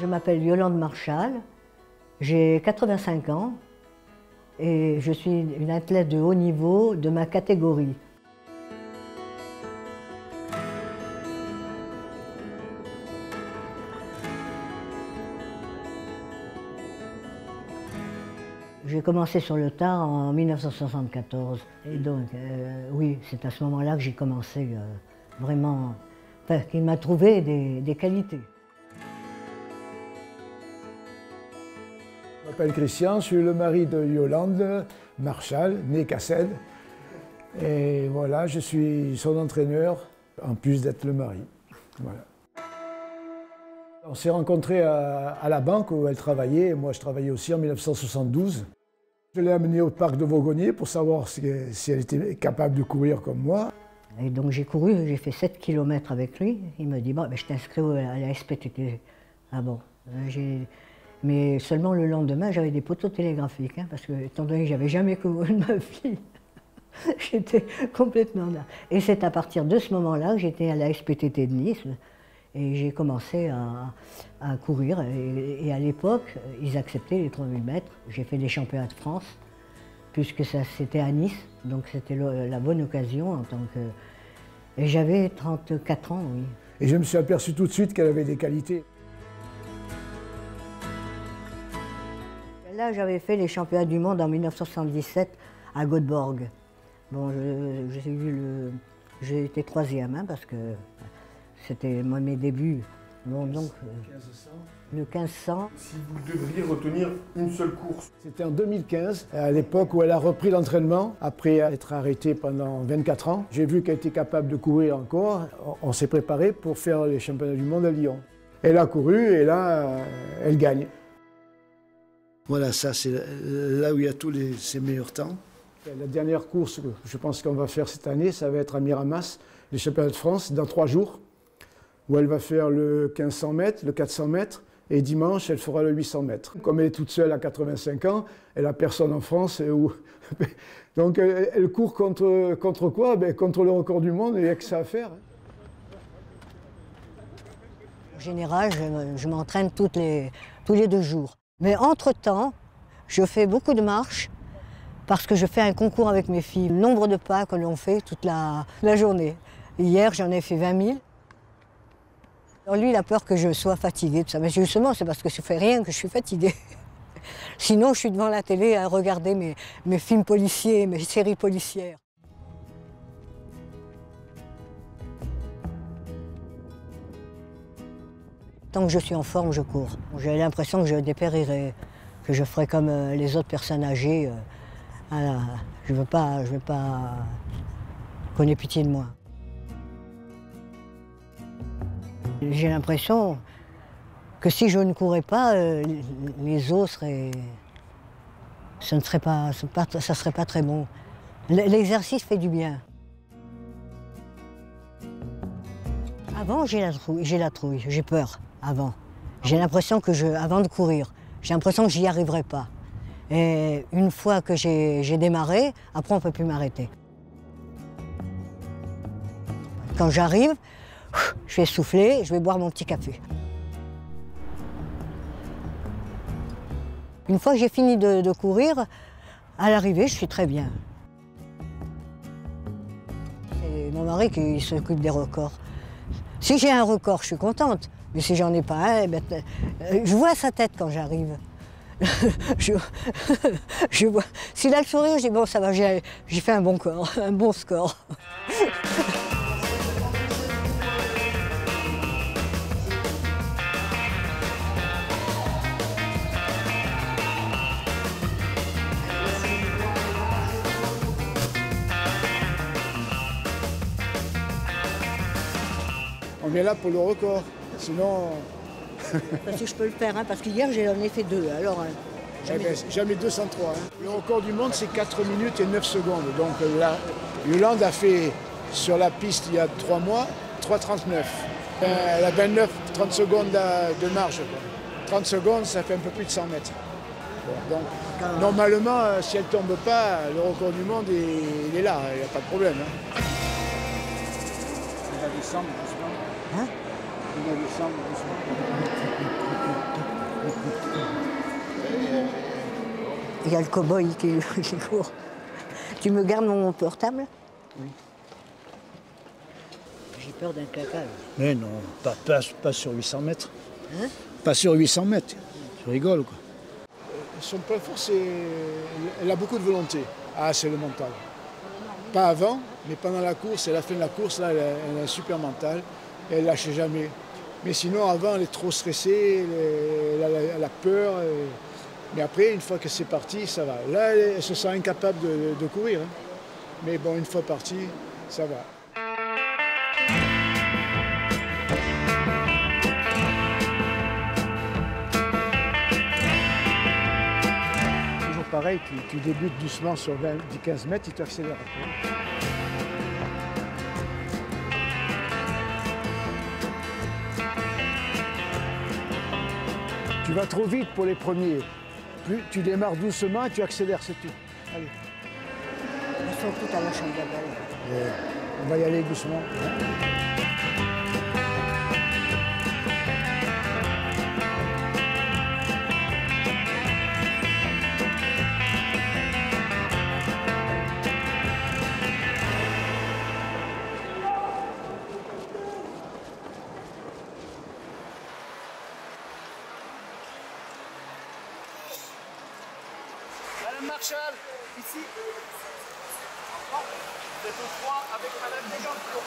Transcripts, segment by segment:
Je m'appelle Yolande Marchal, j'ai 85 ans et je suis une athlète de haut niveau de ma catégorie. J'ai commencé sur le tard en 1974 et donc oui, c'est à ce moment-là que j'ai commencé vraiment, enfin, qu'il m'a trouvé des qualités. Je m'appelle Christian, je suis le mari de Yolande Marchal, née Cassel. Et voilà, je suis son entraîneur, en plus d'être le mari. Voilà. On s'est rencontrés à la banque où elle travaillait, et moi je travaillais aussi en 1972. Je l'ai amenée au parc de Vaugonnier pour savoir si elle était capable de courir comme moi. Et donc j'ai couru, j'ai fait 7 km avec lui. Il me dit, bon, ben, je t'inscris à la SPTT. Ah bon, mais seulement le lendemain, j'avais des poteaux télégraphiques, hein, parce que, étant donné que j'avais jamais couru de ma vie, j'étais complètement là. Et c'est à partir de ce moment-là que j'étais à la SPTT de Nice, et j'ai commencé à courir. Et à l'époque, ils acceptaient les 3000 mètres. J'ai fait des championnats de France, puisque c'était à Nice, donc c'était la bonne occasion en tant que... Et j'avais 34 ans, oui. Et je me suis aperçu tout de suite qu'elle avait des qualités. Là, j'avais fait les championnats du monde en 1977 à Göteborg. Bon, j'ai été troisième, hein, parce que c'était mes débuts. Bon, donc, le 1500. Si vous devriez retenir une seule course. C'était en 2015, à l'époque où elle a repris l'entraînement, après être arrêtée pendant 24 ans. J'ai vu qu'elle était capable de courir encore. On s'est préparé pour faire les championnats du monde à Lyon. Elle a couru et là, elle gagne. Voilà, ça c'est là où il y a tous ses meilleurs temps. La dernière course que je pense qu'on va faire cette année, ça va être à Miramas, les championnats de France, dans 3 jours, où elle va faire le 1500 mètres, le 400 mètres, et dimanche, elle fera le 800 mètres. Comme elle est toute seule à 85 ans, elle n'a personne en France. Donc elle court contre quoi? Contre le record du monde, et il n'y a que ça à faire. En général, je m'entraîne tous les 2 jours. Mais entre-temps, je fais beaucoup de marches parce que je fais un concours avec mes filles. Le nombre de pas que l'on fait toute la journée. Hier, j'en ai fait 20 000. Alors lui, il a peur que je sois fatiguée, tout ça. Mais justement, c'est parce que je ne fais rien que je suis fatiguée. Sinon, je suis devant la télé à regarder mes films policiers, mes séries policières. Tant que je suis en forme, je cours. J'ai l'impression que je dépérirai, que je ferai comme les autres personnes âgées. Je veux pas qu'on ait pitié de moi. J'ai l'impression que si je ne courais pas, les os seraient... ça serait pas très bon. L'exercice fait du bien. Avant, j'ai la trouille, j'ai peur. Avant. J'ai l'impression que avant de courir, j'ai l'impression que j'y arriverai pas. Et une fois que j'ai démarré, après on ne peut plus m'arrêter. Quand j'arrive, je vais souffler, je vais boire mon petit café. Une fois que j'ai fini de courir, à l'arrivée, je suis très bien. C'est mon mari qui s'occupe des records. Si j'ai un record, je suis contente. Mais si j'en ai pas un, je vois sa tête quand j'arrive. je vois. S'il a le sourire, je dis bon, ça va, j'ai fait un bon score. On est là pour le record, sinon... Parce que je peux le faire, hein, parce qu'hier j'en ai fait 2, alors... Jamais 203. Hein. Le record du monde, c'est 4 minutes et 9 secondes. Donc là, Yolande a fait sur la piste il y a 3 mois, 3,39. Elle a 30 secondes de marge. 30 secondes, ça fait un peu plus de 100 mètres. Bon, donc, normalement, si elle ne tombe pas, le record du monde, il est là, il n'y a pas de problème. Hein. On va descendre, hein? On va descendre doucement. Il y a le cow-boy qui court. Tu me gardes mon portable? Oui. J'ai peur d'un caca. Mais non, pas sur 800 mètres. Hein? Pas sur 800 mètres. Tu rigoles, quoi. Son point fort, c'est... Elle a beaucoup de volonté. Ah, c'est le mental. Pas avant, mais pendant la course, à la fin de la course, là, elle a un super mental. Et elle ne lâche jamais. Mais sinon, avant, elle est trop stressée, elle a peur. Mais après, une fois que c'est parti, ça va. Là, elle se sent incapable de courir. Hein. Mais bon, une fois partie, ça va. Toujours pareil, tu débutes doucement sur 15 mètres, tu accélères après. Tu vas trop vite pour les premiers. Plus tu démarres doucement, tu accélères, c'est tout. Allez. Ils sont tous à la chambre d'abord. On va y aller doucement. Madame Marshall, ici. Vous êtes au 3 avec Madame Desjardins.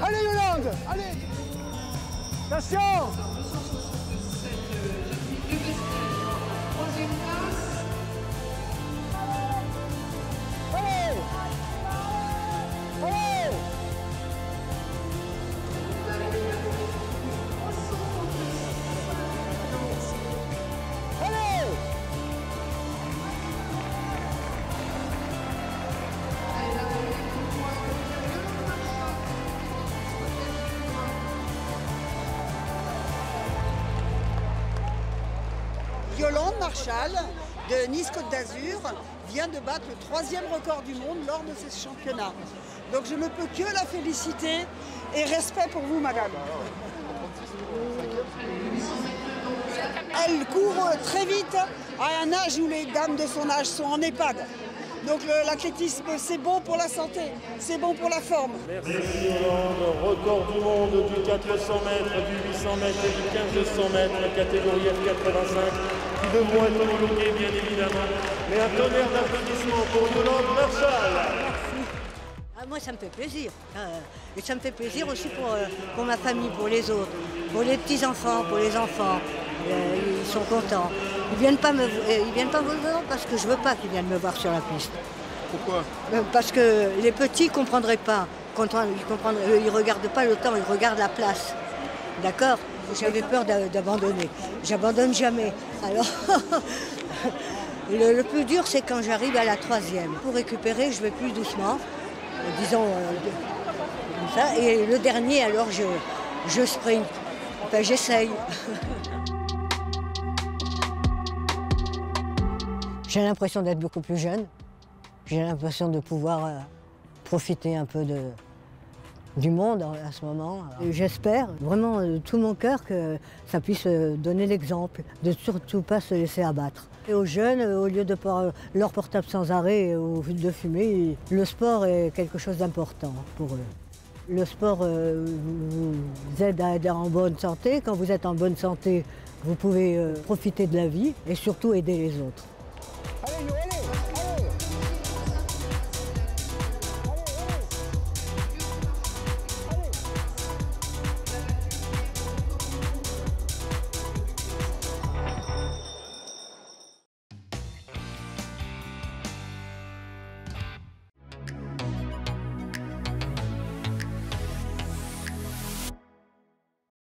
Allez Yolande, allez. Attention. Allez. Allez. Allez. Yolande Marshall de Nice Côte d'Azur vient de battre le 3e record du monde lors de ces championnats. Donc je ne peux que la féliciter et respect pour vous, madame. Elle court très vite à un âge où les dames de son âge sont en EHPAD. Donc l'athlétisme, c'est bon pour la santé, c'est bon pour la forme. Merci Yolande, record du monde du 400 mètres, du 800 mètres et du 1500 mètres, catégorie F85, qui devront être homologués bien évidemment. Mais un tonnerre d'applaudissements pour Yolande Marshall. Ah, moi, ça me fait plaisir. Et ça me fait plaisir aussi pour ma famille, pour les autres, pour les petits-enfants, pour les enfants. Ils sont contents. Ils viennent pas me voir parce que je veux pas qu'ils viennent me voir sur la piste. Pourquoi? Parce que les petits ne comprendraient pas. Ils regardent pas le temps, ils regardent la place. D'accord? J'avais peur d'abandonner. J'abandonne jamais. Alors, le plus dur, c'est quand j'arrive à la 3e. Pour récupérer, je vais plus doucement, disons comme ça. Et le dernier, alors, je sprint. Enfin, j'essaye. J'ai l'impression d'être beaucoup plus jeune. J'ai l'impression de pouvoir profiter un peu du monde à ce moment. J'espère vraiment de tout mon cœur que ça puisse donner l'exemple, de surtout pas se laisser abattre. Et aux jeunes, au lieu de leur portable sans arrêt ou de fumer, le sport est quelque chose d'important pour eux. Le sport vous aide à être en bonne santé. Quand vous êtes en bonne santé, vous pouvez profiter de la vie et surtout aider les autres. Allez, allez.